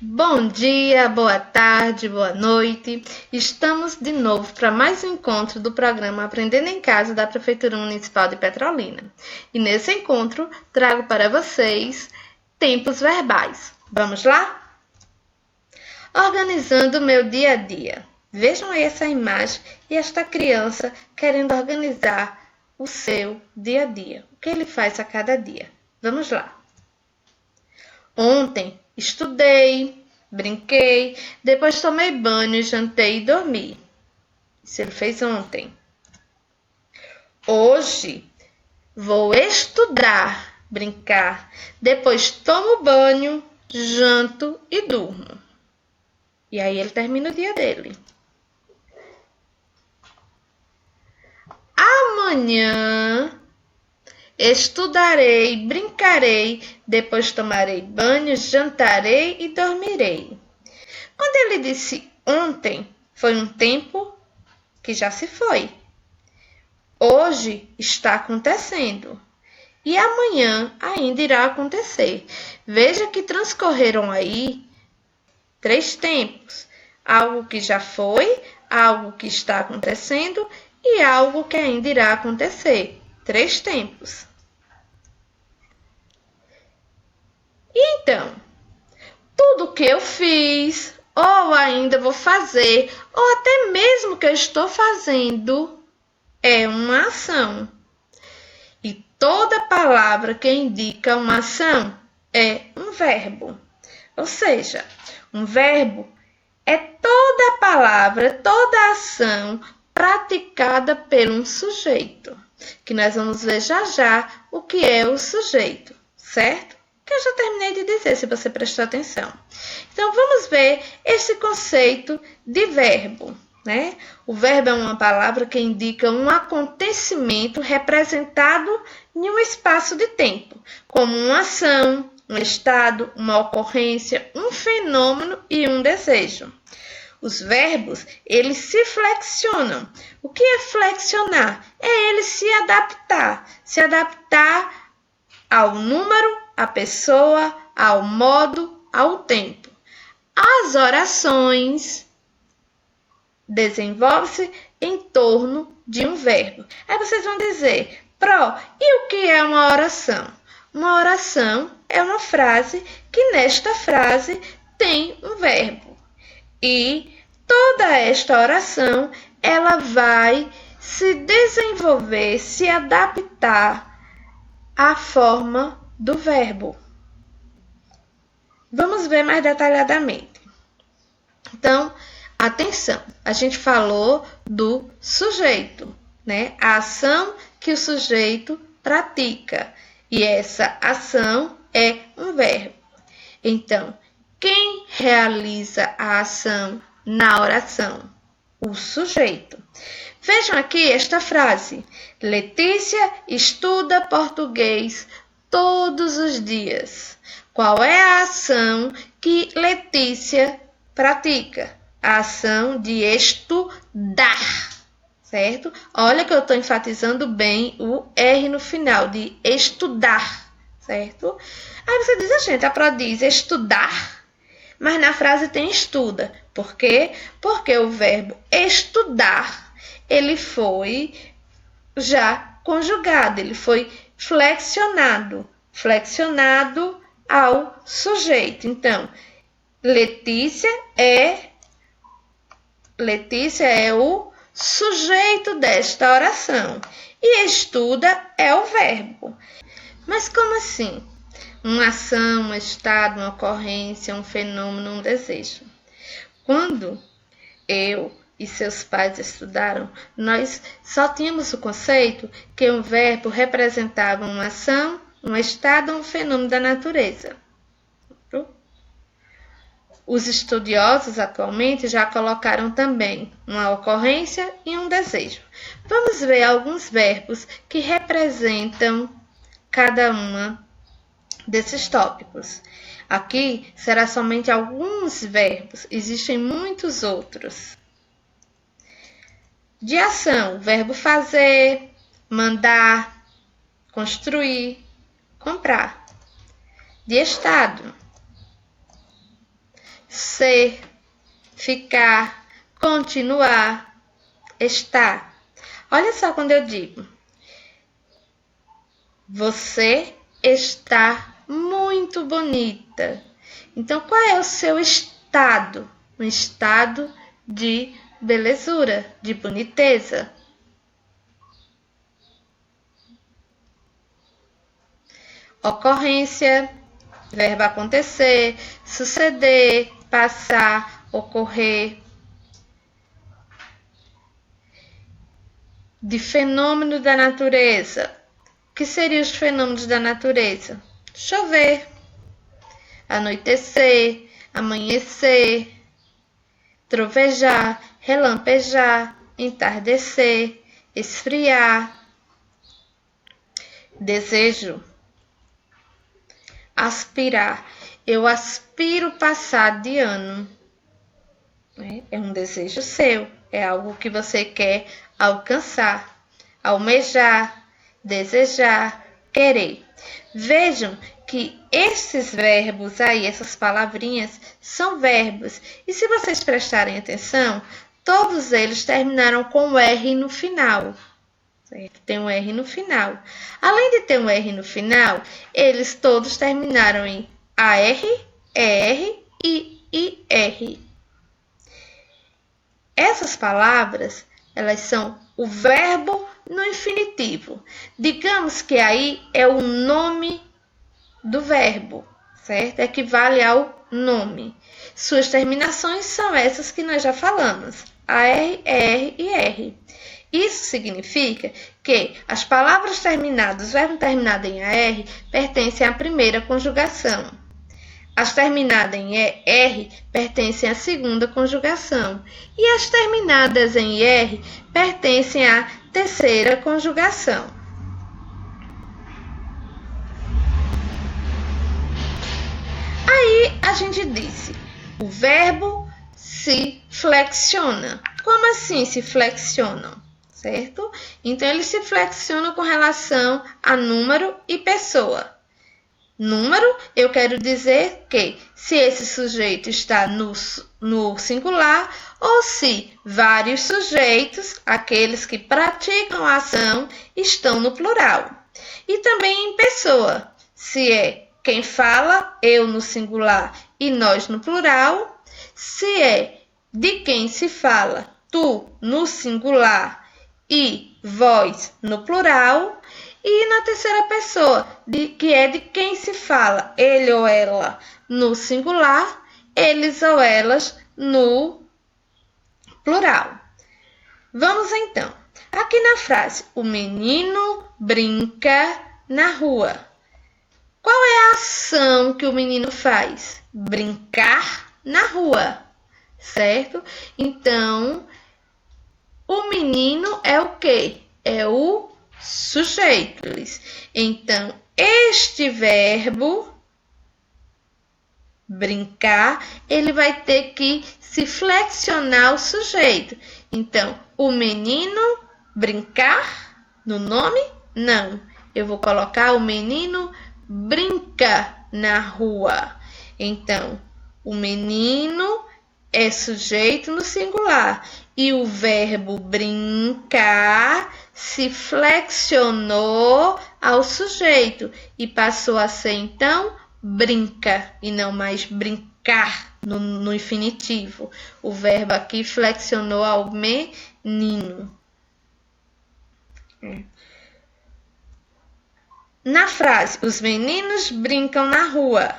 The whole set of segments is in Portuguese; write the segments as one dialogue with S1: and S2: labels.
S1: Bom dia, boa tarde, boa noite. Estamos de novo para mais um encontro do programa Aprendendo em Casa da Prefeitura Municipal de Petrolina. E nesse encontro trago para vocês tempos verbais. Vamos lá? Organizando meu dia a dia. Vejam aí essa imagem e esta criança querendo organizar o seu dia a dia. O que ele faz a cada dia? Vamos lá. Ontem estudei, brinquei, depois tomei banho, jantei e dormi. Isso ele fez ontem. Hoje vou estudar, brincar, depois tomo banho, janto e durmo. E aí ele termina o dia dele. Amanhã estudarei, brincarei, depois tomarei banho, jantarei e dormirei. Quando ele disse ontem, foi um tempo que já se foi. Hoje está acontecendo. E amanhã ainda irá acontecer. Veja que transcorreram aí 3 tempos. Algo que já foi, algo que está acontecendo e algo que ainda irá acontecer. 3 tempos. E então, tudo que eu fiz, ou ainda vou fazer, ou até mesmo que eu estou fazendo, é uma ação. E toda palavra que indica uma ação é um verbo. Ou seja, um verbo é toda palavra, toda ação praticada por um sujeito. Que nós vamos ver já já o que é o sujeito, certo? Que eu já terminei de dizer, se você prestou atenção. Então, vamos ver esse conceito de verbo, né? O verbo é uma palavra que indica um acontecimento representado em um espaço de tempo, como uma ação, um estado, uma ocorrência, um fenômeno e um desejo. Os verbos, eles se flexionam. O que é flexionar? É ele se adaptar ao número, à pessoa, ao modo, ao tempo. As orações desenvolvem-se em torno de um verbo. Aí vocês vão dizer, e o que é uma oração? Uma oração é uma frase que nesta frase tem um verbo. E toda esta oração, ela vai se desenvolver, se adaptar à forma do verbo. Vamos ver mais detalhadamente. Então, atenção, a gente falou do sujeito, né? A ação que o sujeito pratica. E essa ação é um verbo. Então, quem realiza a ação na oração? O sujeito. Vejam aqui esta frase. Letícia estuda português todos os dias. Qual é a ação que Letícia pratica? A ação de estudar, certo? Olha que eu estou enfatizando bem o R no final, de estudar, certo? Aí você diz, gente, a Pro diz estudar, mas na frase tem estuda. Por quê? Porque o verbo estudar, ele foi já conjugado, ele foi flexionado ao sujeito. Então, Letícia é o sujeito desta oração e estuda é o verbo. Mas como assim? Uma ação, um estado, uma ocorrência, um fenômeno, um desejo. Quando eu e seus pais estudaram, nós só tínhamos o conceito que um verbo representava uma ação, um estado ou um fenômeno da natureza. Os estudiosos atualmente já colocaram também uma ocorrência e um desejo. Vamos ver alguns verbos que representam cada uma desses tópicos. Aqui será somente alguns verbos, existem muitos outros. De ação, verbo fazer, mandar, construir, comprar. De estado, ser, ficar, continuar, estar. Olha só quando eu digo: você está muito bonita. Então, qual é o seu estado? Um estado de belezura, de boniteza. Ocorrência, verbo acontecer, suceder, passar, ocorrer. De fenômeno da natureza. O que seriam os fenômenos da natureza? Chover, anoitecer, amanhecer, trovejar, relampejar, entardecer, esfriar. Desejo, aspirar. Eu aspiro passar de ano. É um desejo seu, é algo que você quer alcançar, almejar, desejar, querer. Vejam que esses verbos aí, essas palavrinhas, são verbos. E se vocês prestarem atenção, todos eles terminaram com R no final. Certo? Tem um R no final. Além de ter um R no final, eles todos terminaram em AR, ER e IR. Essas palavras, elas são o verbo no infinitivo. Digamos que aí é o nome do verbo, certo? Equivale ao nome. Suas terminações são essas que nós já falamos: AR, ER e R. Isso significa que as palavras terminadas, o verbo terminado em AR, pertencem à primeira conjugação. As terminadas em ER pertencem à segunda conjugação. E as terminadas em IR pertencem à terceira conjugação. Aí a gente disse: o verbo se flexiona. Como assim se flexionam? Certo? Então, eles se flexionam com relação a número e pessoa. Número, eu quero dizer que se esse sujeito está no singular ou se vários sujeitos, aqueles que praticam a ação, estão no plural. E também em pessoa, se é quem fala, eu no singular e nós no plural, se é de quem se fala, tu no singular e vós no plural. E na terceira pessoa, que é de quem se fala, ele ou ela no singular, eles ou elas no plural. Vamos então. Aqui na frase, o menino brinca na rua. Qual é a ação que o menino faz? Brincar na rua, certo? Então, o menino é o quê? É o sujeitos. Então, este verbo brincar, ele vai ter que se flexionar o sujeito. Então, o menino brincar no nome? Não. Eu vou colocar o menino brinca na rua. Então, o menino é sujeito no singular e o verbo brincar se flexionou ao sujeito e passou a ser, então, brinca e não mais brincar no infinitivo. O verbo aqui flexionou ao menino. Na frase, os meninos brincam na rua.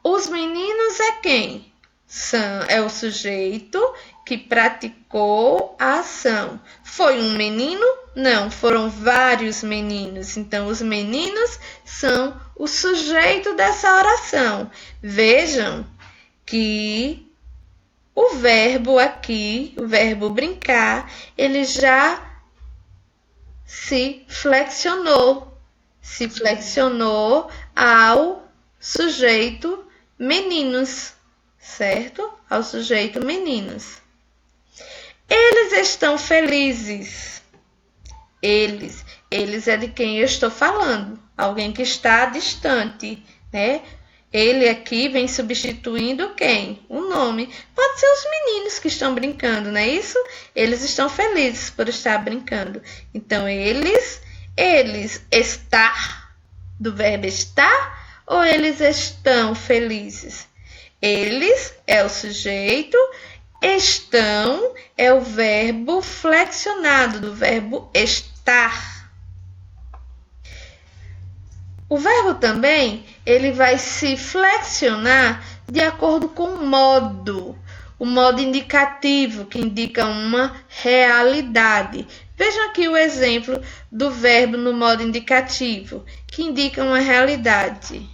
S1: Os meninos é quem? É o sujeito que praticou a ação. Foi um menino? Não, foram vários meninos. Então, os meninos são o sujeito dessa oração. Vejam que o verbo aqui, o verbo brincar, ele já se flexionou ao sujeito meninos, certo? Ao sujeito meninos. Eles estão felizes. Eles é de quem eu estou falando. Alguém que está distante, né? Ele aqui vem substituindo quem? O nome. Pode ser os meninos que estão brincando, não é isso? Eles estão felizes por estar brincando. Então, eles estar, do verbo estar, ou eles estão felizes? Eles é o sujeito, estão é o verbo flexionado, do verbo estar. O verbo também, ele vai se flexionar de acordo com o modo indicativo, que indica uma realidade. Vejam aqui o exemplo do verbo no modo indicativo, que indica uma realidade.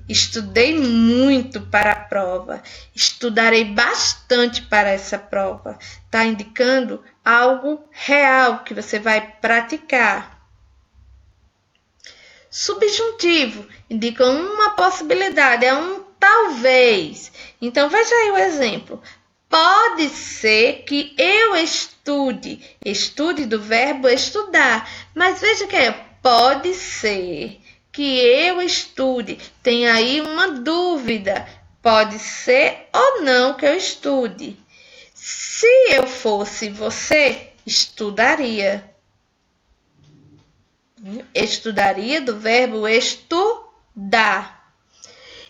S1: Estudei muito para a prova. Estudarei bastante para essa prova. Está indicando algo real que você vai praticar. Subjuntivo indica uma possibilidade, é um talvez. Então, veja aí o exemplo. Pode ser que eu estude. Estude do verbo estudar. Mas veja que é pode ser que eu estude. Tem aí uma dúvida. Pode ser ou não que eu estude. Se eu fosse você, estudaria. Estudaria do verbo estudar.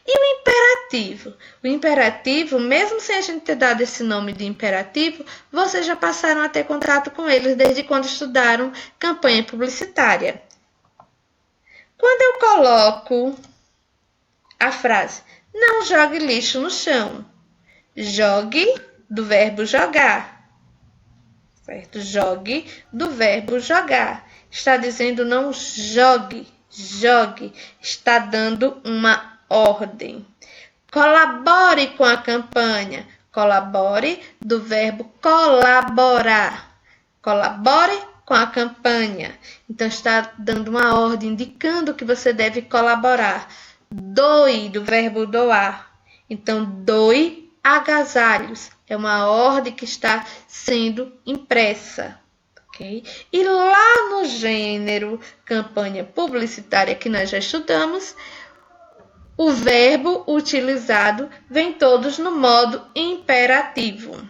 S1: E o imperativo? O imperativo, mesmo sem a gente ter dado esse nome de imperativo, vocês já passaram a ter contato com eles desde quando estudaram campanha publicitária. Quando eu coloco a frase, não jogue lixo no chão. Jogue do verbo jogar. Certo? Jogue do verbo jogar. Está dizendo não jogue, jogue. Está dando uma ordem. Colabore com a campanha. Colabore do verbo colaborar. Colabore com a campanha. Então, está dando uma ordem, indicando que você deve colaborar. Doe do verbo doar. Então, doe agasalhos. É uma ordem que está sendo impressa. Okay? E lá no gênero campanha publicitária que nós já estudamos, o verbo utilizado vem todos no modo imperativo.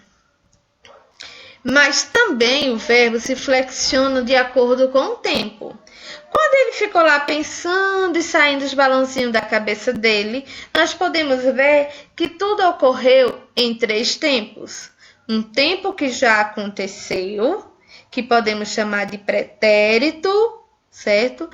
S1: Mas também o verbo se flexiona de acordo com o tempo. Quando ele ficou lá pensando e saindo os balãozinhos da cabeça dele, nós podemos ver que tudo ocorreu em 3 tempos. Um tempo que já aconteceu, que podemos chamar de pretérito, certo?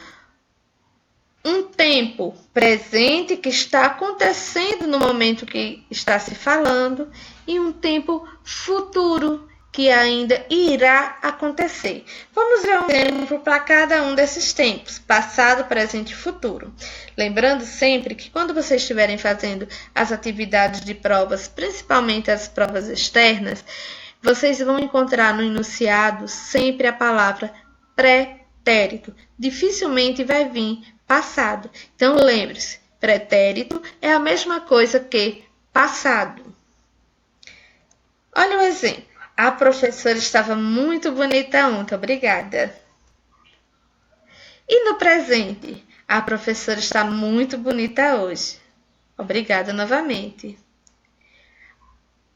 S1: Um tempo presente que está acontecendo no momento que está se falando e um tempo futuro que ainda irá acontecer. Vamos ver um exemplo para cada um desses tempos, passado, presente e futuro. Lembrando sempre que quando vocês estiverem fazendo as atividades de provas, principalmente as provas externas, vocês vão encontrar no enunciado sempre a palavra pretérito. Dificilmente vai vir passado. Então, lembre-se, pretérito é a mesma coisa que passado. Olha o exemplo. A professora estava muito bonita ontem, obrigada. E no presente, a professora está muito bonita hoje. Obrigada novamente.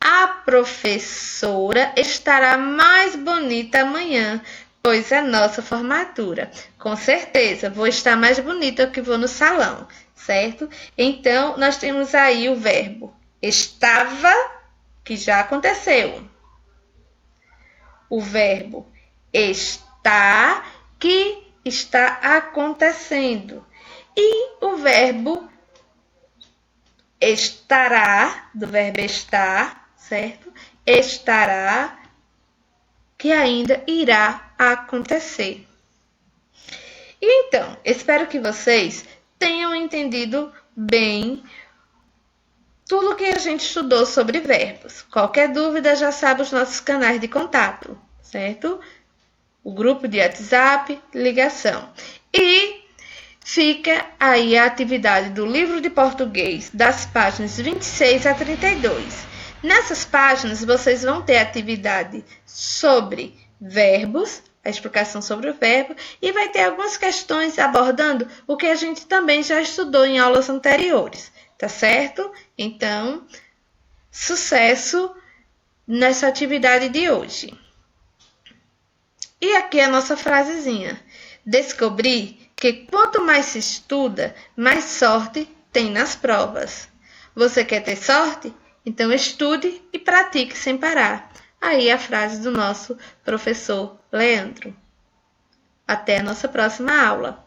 S1: A professora estará mais bonita amanhã, pois é nossa formatura. Com certeza, vou estar mais bonita que vou no salão, certo? Então, nós temos aí o verbo estava, que já aconteceu. O verbo está, que está acontecendo. E o verbo estará, do verbo estar, certo? Estará, que ainda irá acontecer. E então, espero que vocês tenham entendido bem tudo que a gente estudou sobre verbos. Qualquer dúvida já sabe os nossos canais de contato, certo? O grupo de WhatsApp, ligação. E fica aí a atividade do livro de português, das páginas 26 a 32. Nessas páginas, vocês vão ter atividade sobre verbos, a explicação sobre o verbo, e vai ter algumas questões abordando o que a gente também já estudou em aulas anteriores. tá certo? Então, sucesso nessa atividade de hoje. E aqui a nossa frasezinha. Descobri que quanto mais se estuda, mais sorte tem nas provas. Você quer ter sorte? Então estude e pratique sem parar. Aí a frase do nosso professor Leandro. Até a nossa próxima aula.